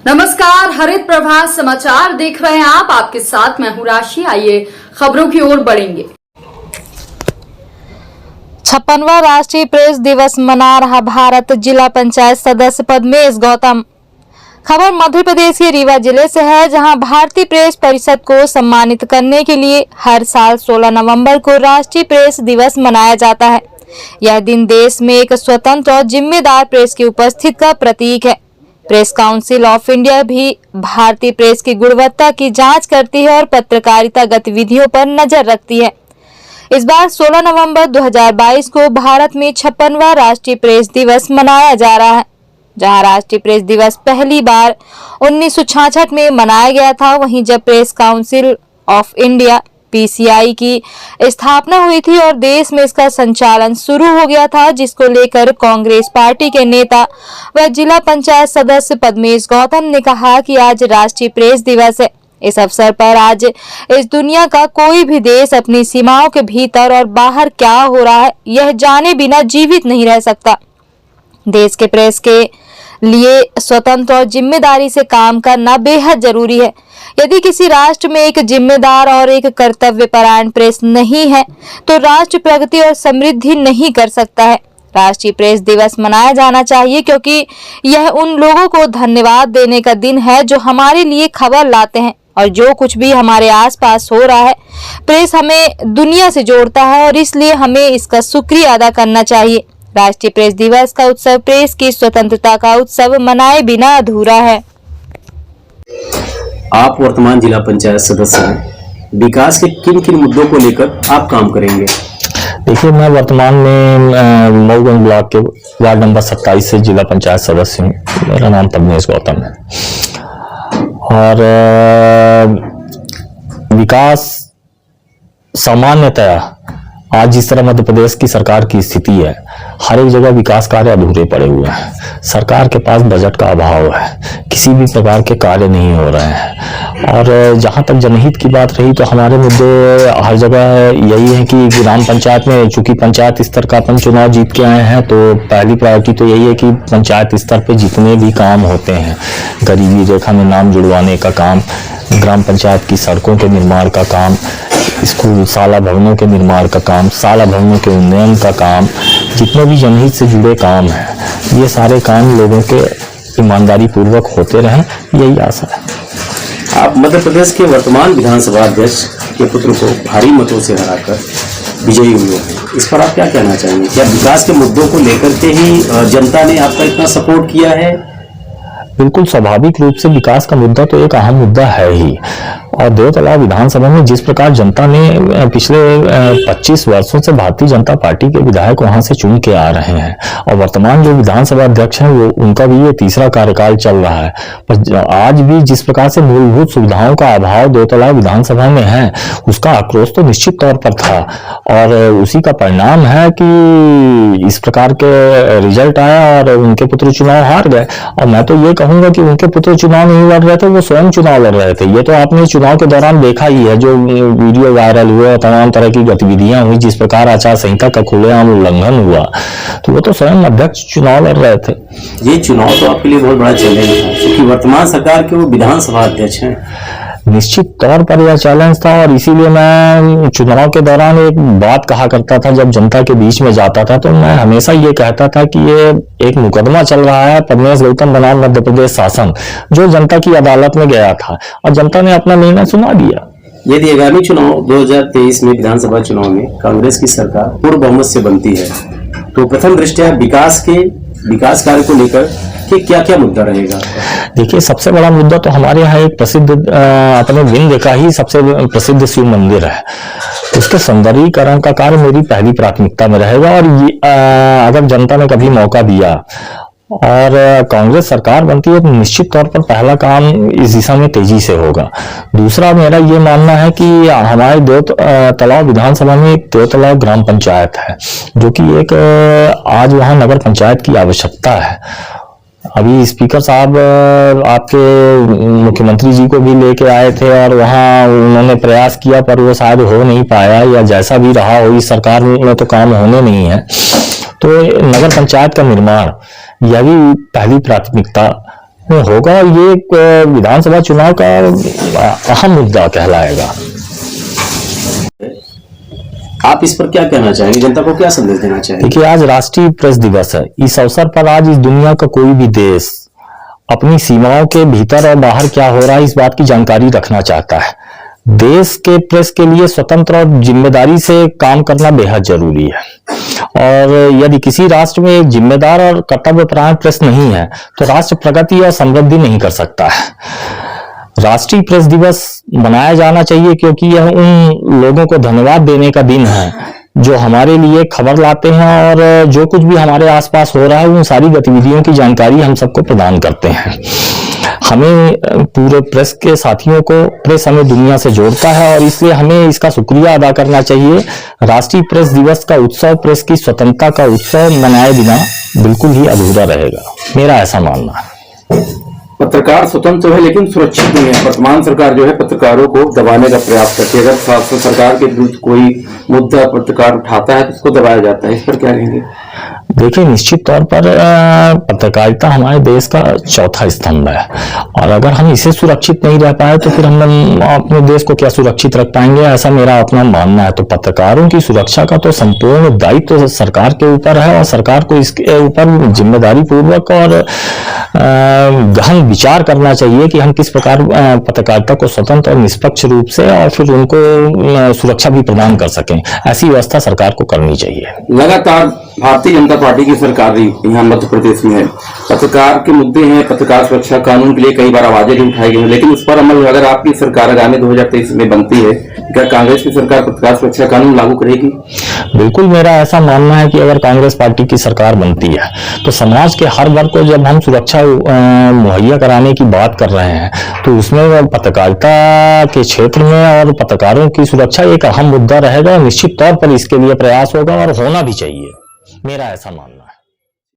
नमस्कार, हरित प्रभात समाचार देख रहे हैं आप। आपके साथ मैं हूं राशि। आइए खबरों की ओर बढ़ेंगे। 56वां राष्ट्रीय प्रेस दिवस मना रहा भारत। जिला पंचायत सदस्य पद्मेश गौतम। खबर मध्य प्रदेश के रीवा जिले से है, जहां भारतीय प्रेस परिषद को सम्मानित करने के लिए हर साल 16 नवंबर को राष्ट्रीय प्रेस दिवस मनाया जाता है। यह दिन देश में एक स्वतंत्र और जिम्मेदार प्रेस की उपस्थिति का प्रतीक है। प्रेस काउंसिल ऑफ इंडिया भी भारतीय प्रेस की गुणवत्ता की जांच करती है और पत्रकारिता गतिविधियों पर नजर रखती है। इस बार 16 नवंबर 2022 को भारत में 56वां राष्ट्रीय प्रेस दिवस मनाया जा रहा है। जहां राष्ट्रीय प्रेस दिवस पहली बार 1966 में मनाया गया था, वहीं जब press council of India (PCI) की स्थापना हुई थी और देश में इसका संचालन शुरू हो गया था, जिसको लेकर कांग्रेस पार्टी के नेता व जिला पंचायत सदस्य पद्मेश गौतम ने कहा कि आज राष्ट्रीय प्रेस दिवस है। इस अवसर पर आज इस दुनिया का कोई भी देश अपनी सीमाओं के भीतर और बाहर क्या हो रहा है यह जाने बिना जीवित नहीं रह सकता। देश के प्रेस के लिए स्वतंत्र और जिम्मेदारी से काम करना बेहद जरूरी है। यदि किसी राष्ट्र में एक जिम्मेदार और एक कर्तव्यपरायण प्रेस नहीं है तो राष्ट्र प्रगति और समृद्धि नहीं कर सकता है। राष्ट्रीय प्रेस दिवस मनाया जाना चाहिए क्योंकि यह उन लोगों को धन्यवाद देने का दिन है जो हमारे लिए खबर लाते हैं, और जो कुछ भी हमारे आसपास हो रहा है प्रेस हमें दुनिया से जोड़ता है और इसलिए हमें इसका शुक्रिया अदा करना चाहिए। राष्ट्रीय प्रेस दिवस का उत्सव प्रेस की स्वतंत्रता का उत्सव मनाए बिना अधूरा है। आप वर्तमान जिला पंचायत सदस्य हैं। विकास के किन किन मुद्दों को लेकर आप काम करेंगे? देखिए, मैं वर्तमान में मऊगंज ब्लॉक के वार्ड नंबर 27 से जिला पंचायत सदस्य हूँ। मेरा नाम पद्मेश गौतम है और विकास सामान्यतया आज जिस तरह मध्य प्रदेश की सरकार की स्थिति है, हर एक जगह विकास कार्य अधूरे पड़े हुए हैं। सरकार के पास बजट का अभाव है, किसी भी प्रकार के कार्य नहीं हो रहे हैं। और जहां तक जनहित की बात रही तो हमारे मुद्दे हर जगह यही है कि ग्राम पंचायत में, चूंकि पंचायत स्तर का अपन चुनाव जीत के आए हैं, तो पहली प्रायोरिटी तो यही है कि पंचायत स्तर पर जितने भी काम होते हैं, गरीबी रेखा में नाम जुड़वाने का काम, ग्राम पंचायत की सड़कों के निर्माण का काम, स्कूल शाला भवनों के निर्माण का काम, शाला भवनों के उन्नयन का काम, जितने भी जनहित से जुड़े काम हैं, ये सारे काम लोगों के ईमानदारी पूर्वक होते रहें, यही आशा है। आप मध्य प्रदेश के वर्तमान विधानसभा अध्यक्ष के पुत्र को भारी मतों से हराकर विजयी हुए हैं, इस पर आप क्या कहना चाहेंगे? क्या विकास के मुद्दों को लेकर के ही जनता ने आपका इतना सपोर्ट किया है? बिल्कुल स्वाभाविक रूप से विकास का मुद्दा तो एक अहम मुद्दा है ही। और देवतला विधानसभा में जिस प्रकार जनता ने पिछले 25 वर्षों से भारतीय जनता पार्टी के विधायक वहां से चुन के आ रहे हैं, और वर्तमान जो विधानसभा अध्यक्ष हैं वो उनका भी ये तीसरा कार्यकाल चल रहा है, पर आज भी जिस प्रकार से मूलभूत सुविधाओं का अभाव देवतला विधानसभा में है, उसका आक्रोश तो निश्चित तौर पर था। और उसी का परिणाम है कि इस प्रकार के रिजल्ट आया और उनके पुत्र चुनाव हार गए। और मैं तो ये कहूंगा कि उनके पुत्र चुनाव नहीं लड़ रहे थे, वो स्वयं चुनाव लड़ रहे थे। ये तो आपने चुनाव के दौरान देखा ही है, जो वीडियो वायरल हुए और तमाम तरह की गतिविधियां हुई, जिस प्रकार आचार संहिता का खुलेआम उल्लंघन हुआ, तो वो तो स्वयं अध्यक्ष चुनाव लड़ रहे थे। ये चुनाव तो आपके लिए बहुत बड़ा चैलेंज था, क्योंकि वर्तमान सरकार के वो विधानसभा अध्यक्ष हैं। निश्चित तौर पर यह चैलेंज था, और इसीलिए मैं चुनाव के दौरान एक बात कहा करता था, जब जनता के बीच में जाता था तो मैं हमेशा ये कहता था कि ये एक मुकदमा चल रहा है, पद्मेश गौतम बनाम मध्य प्रदेश शासन, जो जनता की अदालत में गया था और जनता ने अपना निर्णय सुना दिया। यदि आगामी चुनाव 2023 में विधानसभा चुनाव में कांग्रेस की सरकार पूर्ण बहुमत से बनती है, तो प्रथम दृष्टया विकास कार्य को लेकर कि क्या क्या मुद्दा रहेगा? देखिए, सबसे बड़ा मुद्दा तो हमारे यहाँ एक प्रसिद्ध अपने विंध्य का ही सबसे प्रसिद्ध शिव मंदिर है, उसके सौंदर्यीकरण का कार्य मेरी पहली प्राथमिकता में रहेगा। और अगर जनता ने कभी मौका दिया और कांग्रेस सरकार बनती है तो निश्चित तौर पर पहला काम इस दिशा में तेजी से होगा। दूसरा, मेरा ये मानना है कि हमारे देवतलाव विधानसभा में एक देवतलाव ग्राम पंचायत है, जो कि एक आज वहां नगर पंचायत की आवश्यकता है। अभी स्पीकर साहब आपके मुख्यमंत्री जी को भी लेके आए थे और वहां उन्होंने प्रयास किया, पर वो शायद हो नहीं पाया, या जैसा भी रहा हो, इस सरकार में तो काम होने नहीं है। तो नगर पंचायत का निर्माण, यह भी पहली प्राथमिकता होगा। ये एक विधानसभा चुनाव का अहम मुद्दा कहलाएगा। आप इस पर क्या कहना चाहेंगे, जनता को क्या संदेश देना चाहेंगे? देखिए, आज राष्ट्रीय प्रेस दिवस है। इस अवसर पर आज इस दुनिया का कोई भी देश अपनी सीमाओं के भीतर और बाहर क्या हो रहा है इस बात की जानकारी रखना चाहता है। देश के प्रेस के लिए स्वतंत्र और जिम्मेदारी से काम करना बेहद जरूरी है, और यदि किसी राष्ट्र में एक जिम्मेदार और कर्तव्यपरायण प्रेस नहीं है तो राष्ट्र प्रगति और समृद्धि नहीं कर सकता है। राष्ट्रीय प्रेस दिवस मनाया जाना चाहिए क्योंकि यह उन लोगों को धन्यवाद देने का दिन है जो हमारे लिए खबर लाते हैं और जो कुछ भी हमारे आसपास हो रहा है उन सारी गतिविधियों की जानकारी हम सबको प्रदान करते हैं। हमें पूरे प्रेस के साथियों को, प्रेस हमें दुनिया से जोड़ता है और इसलिए हमें इसका शुक्रिया अदा करना चाहिए। राष्ट्रीय प्रेस दिवस का उत्सव, प्रेस की स्वतंत्रता का उत्सव मनाए बिना बिल्कुल ही अधूरा रहेगा, मेरा ऐसा मानना है। पत्रकार स्वतंत्र है लेकिन सुरक्षित नहीं है। वर्तमान सरकार जो है पत्रकारों को दबाने का प्रयास करती है। अगर सरकार के विरुद्ध कोई मुद्दा पत्रकार उठाता है तो उसको दबाया जाता है, इस पर क्या कहेंगे? देखिए, निश्चित तौर पर पत्रकारिता हमारे देश का चौथा स्तंभ है और अगर हम इसे सुरक्षित नहीं रह पाए तो फिर हम अपने देश को क्या सुरक्षित रख पाएंगे, ऐसा मेरा अपना मानना है। तो पत्रकारों की सुरक्षा का तो संपूर्ण दायित्व तो सरकार के ऊपर है और सरकार को इसके ऊपर जिम्मेदारी पूर्वक और गहन विचार करना चाहिए कि हम किस प्रकार पत्रकारिता को स्वतंत्र और निष्पक्ष रूप से और फिर उनको सुरक्षा भी प्रदान कर सकें। ऐसी व्यवस्था सरकार को करनी चाहिए। लगातार भारतीय जनता पार्टी की सरकार यहाँ मध्य प्रदेश में है, पत्रकार के मुद्दे हैं, पत्रकार सुरक्षा कानून के लिए कई बार आवाजें भी उठाई गई हैं, लेकिन उस पर अमल अगर आपकी सरकार आगामी 2023 में बनती है, क्या कांग्रेस की सरकार पत्रकार सुरक्षा कानून लागू करेगी? बिल्कुल, मेरा ऐसा मानना है कि अगर कांग्रेस पार्टी की सरकार बनती है तो समाज के हर वर्ग को जब हम सुरक्षा मुहैया कराने की बात कर रहे हैं तो उसमें पत्रकारिता के क्षेत्र में और पत्रकारों की सुरक्षा एक अहम मुद्दा रहेगा। निश्चित तौर पर इसके लिए प्रयास होगा और होना भी चाहिए, मेरा ऐसा मानना है।